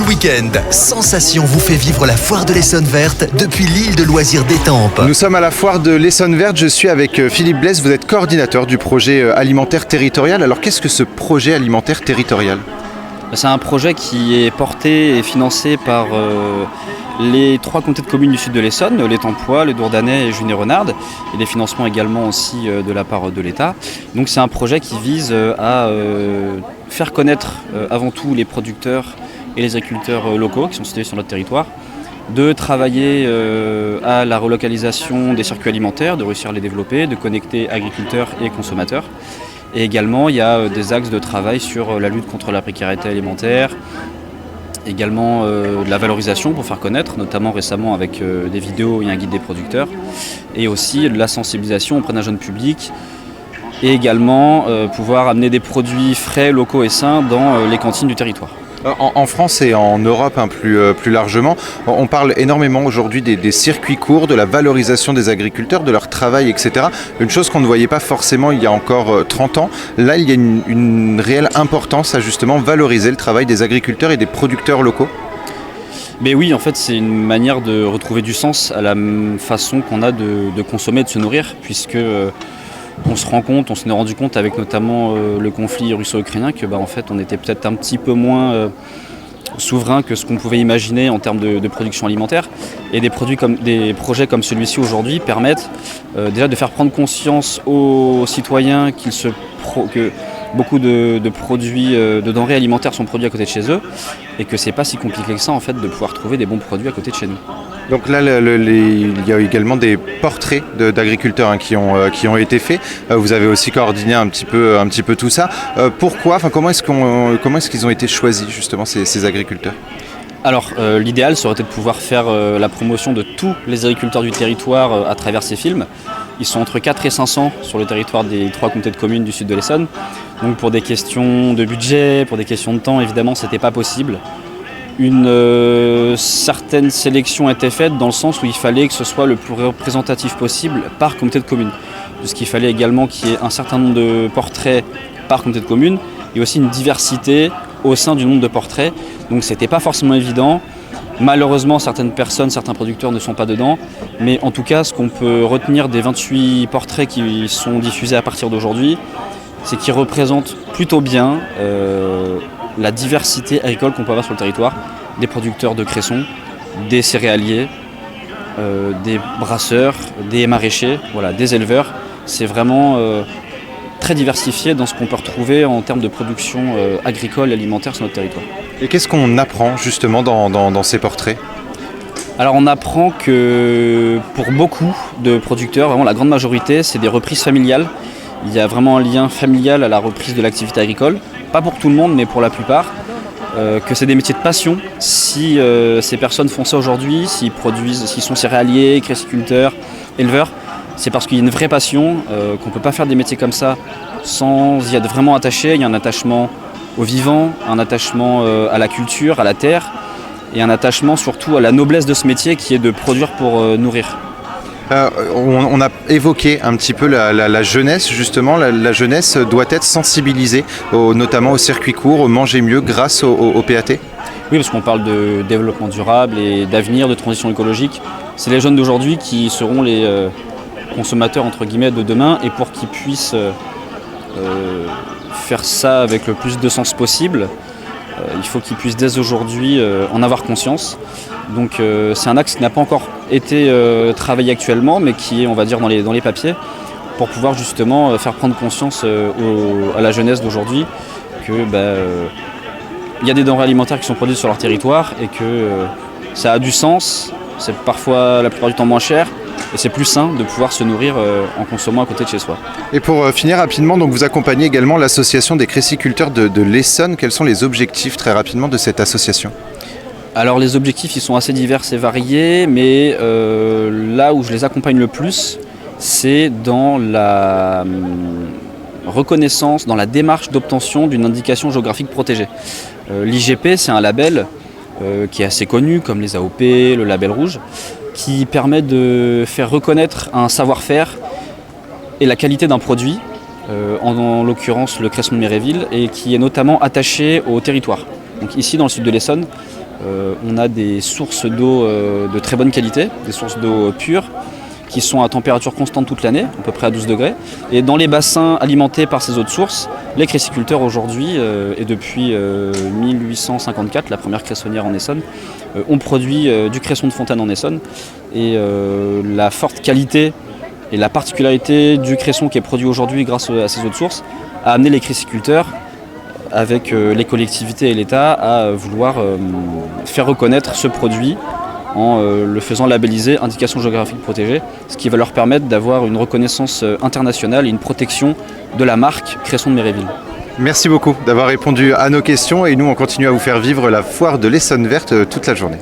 le week-end, Sensation vous fait vivre la foire de l'Essonne Verte depuis l'île de loisirs d'Étampes. Nous sommes à la foire de l'Essonne Verte, je suis avec Philippe Blaise, vous êtes coordinateur du projet alimentaire territorial. Alors qu'est-ce que ce projet alimentaire territorial ? C'est un projet qui est porté et financé par les 3 communautés de communes du sud de l'Essonne, les Tempois, les Dourdanais et Junet-Renarde, et des financements également aussi de la part de l'État. Donc c'est un projet qui vise à faire connaître avant tout les producteurs et les agriculteurs locaux qui sont situés sur notre territoire, de travailler à la relocalisation des circuits alimentaires, de réussir à les développer, de connecter agriculteurs et consommateurs. Et également, il y a des axes de travail sur la lutte contre la précarité alimentaire, également de la valorisation pour faire connaître, notamment récemment avec des vidéos et un guide des producteurs, et aussi de la sensibilisation auprès d'un jeune public, et également pouvoir amener des produits frais, locaux et sains dans les cantines du territoire. En France et en Europe plus largement, on parle énormément aujourd'hui des circuits courts, de la valorisation des agriculteurs, de leur travail, etc. Une chose qu'on ne voyait pas forcément il y a encore 30 ans. Là, il y a une réelle importance à justement valoriser le travail des agriculteurs et des producteurs locaux. Mais oui, en fait, c'est une manière de retrouver du sens à la façon qu'on a de consommer et de se nourrir, puisque on s'est rendu compte avec notamment le conflit russo-ukrainien que en fait, on était peut-être un petit peu moins souverain que ce qu'on pouvait imaginer en termes de production alimentaire. Et des projets comme celui-ci aujourd'hui permettent déjà de faire prendre conscience aux citoyens que beaucoup de produits, de denrées alimentaires sont produits à côté de chez eux et que c'est pas si compliqué que ça en fait de pouvoir trouver des bons produits à côté de chez nous. Donc là, il y a également des portraits d'agriculteurs qui ont été faits. Vous avez aussi coordonné un petit peu tout ça. Pourquoi ? Comment est-ce qu'ils ont été choisis justement ces agriculteurs ? Alors l'idéal serait de pouvoir faire la promotion de tous les agriculteurs du territoire à travers ces films. Ils sont entre 4 et 500 sur le territoire des 3 communautés de communes du sud de l'Essonne. Donc pour des questions de budget, pour des questions de temps, évidemment, c'était pas possible. Une certaine sélection était faite dans le sens où il fallait que ce soit le plus représentatif possible par communauté de communes. Puisqu'il fallait également qu'il y ait un certain nombre de portraits par communauté de communes et aussi une diversité au sein du nombre de portraits. Donc c'était pas forcément évident. Malheureusement, certaines personnes, certains producteurs ne sont pas dedans. Mais en tout cas, ce qu'on peut retenir des 28 portraits qui sont diffusés à partir d'aujourd'hui, c'est qu'ils représentent plutôt bien la diversité agricole qu'on peut avoir sur le territoire, des producteurs de cresson, des céréaliers, des brasseurs, des maraîchers, des éleveurs. C'est vraiment très diversifié dans ce qu'on peut retrouver en termes de production agricole et alimentaire sur notre territoire. Et qu'est-ce qu'on apprend justement dans ces portraits ? Alors on apprend que pour beaucoup de producteurs, vraiment la grande majorité, c'est des reprises familiales. Il y a vraiment un lien familial à la reprise de l'activité agricole. Pas pour tout le monde, mais pour la plupart, que c'est des métiers de passion. Si ces personnes font ça aujourd'hui, s'ils sont céréaliers, cressiculteurs, éleveurs, c'est parce qu'il y a une vraie passion, qu'on ne peut pas faire des métiers comme ça sans y être vraiment attaché. Il y a un attachement au vivant, un attachement à la culture, à la terre, et un attachement surtout à la noblesse de ce métier qui est de produire pour nourrir. On a évoqué un petit peu la jeunesse, justement. La jeunesse doit être sensibilisée, notamment au circuit court, au manger mieux grâce au PAT. Oui, parce qu'on parle de développement durable et d'avenir, de transition écologique. C'est les jeunes d'aujourd'hui qui seront les consommateurs entre guillemets de demain, et pour qu'ils puissent faire ça avec le plus de sens possible, il faut qu'ils puissent dès aujourd'hui en avoir conscience. Donc c'est un axe qui n'a pas encore été travaillé actuellement, mais qui est, on va dire, dans les papiers, pour pouvoir justement faire prendre conscience à la jeunesse d'aujourd'hui que y a des denrées alimentaires qui sont produites sur leur territoire et que ça a du sens, c'est parfois la plupart du temps moins cher, et c'est plus sain de pouvoir se nourrir en consommant à côté de chez soi. Et pour finir rapidement, donc vous accompagnez également l'association des cressiculteurs de l'Essonne. Quels sont les objectifs très rapidement de cette association ? Alors les objectifs ils sont assez divers et variés, mais là où je les accompagne le plus, c'est dans la reconnaissance, dans la démarche d'obtention d'une indication géographique protégée. L'IGP, c'est un label qui est assez connu, comme les AOP, le label rouge, qui permet de faire reconnaître un savoir-faire et la qualité d'un produit, en l'occurrence le cresson de Méréville, et qui est notamment attaché au territoire. Donc ici dans le sud de l'Essonne, On a des sources d'eau de très bonne qualité, des sources d'eau pure, qui sont à température constante toute l'année, à peu près à 12 degrés. Et dans les bassins alimentés par ces eaux de source, les cressiculteurs aujourd'hui, et depuis 1854, la première cressonnière en Essonne, ont produit du cresson de fontaine en Essonne. Et la forte qualité et la particularité du cresson qui est produit aujourd'hui grâce à ces eaux de source a amené les cressiculteurs, avec les collectivités et l'État, à vouloir faire reconnaître ce produit en le faisant labelliser indication géographique protégée, ce qui va leur permettre d'avoir une reconnaissance internationale et une protection de la marque Cresson de Méréville. Merci beaucoup d'avoir répondu à nos questions et nous on continue à vous faire vivre la foire de l'Essonne verte toute la journée.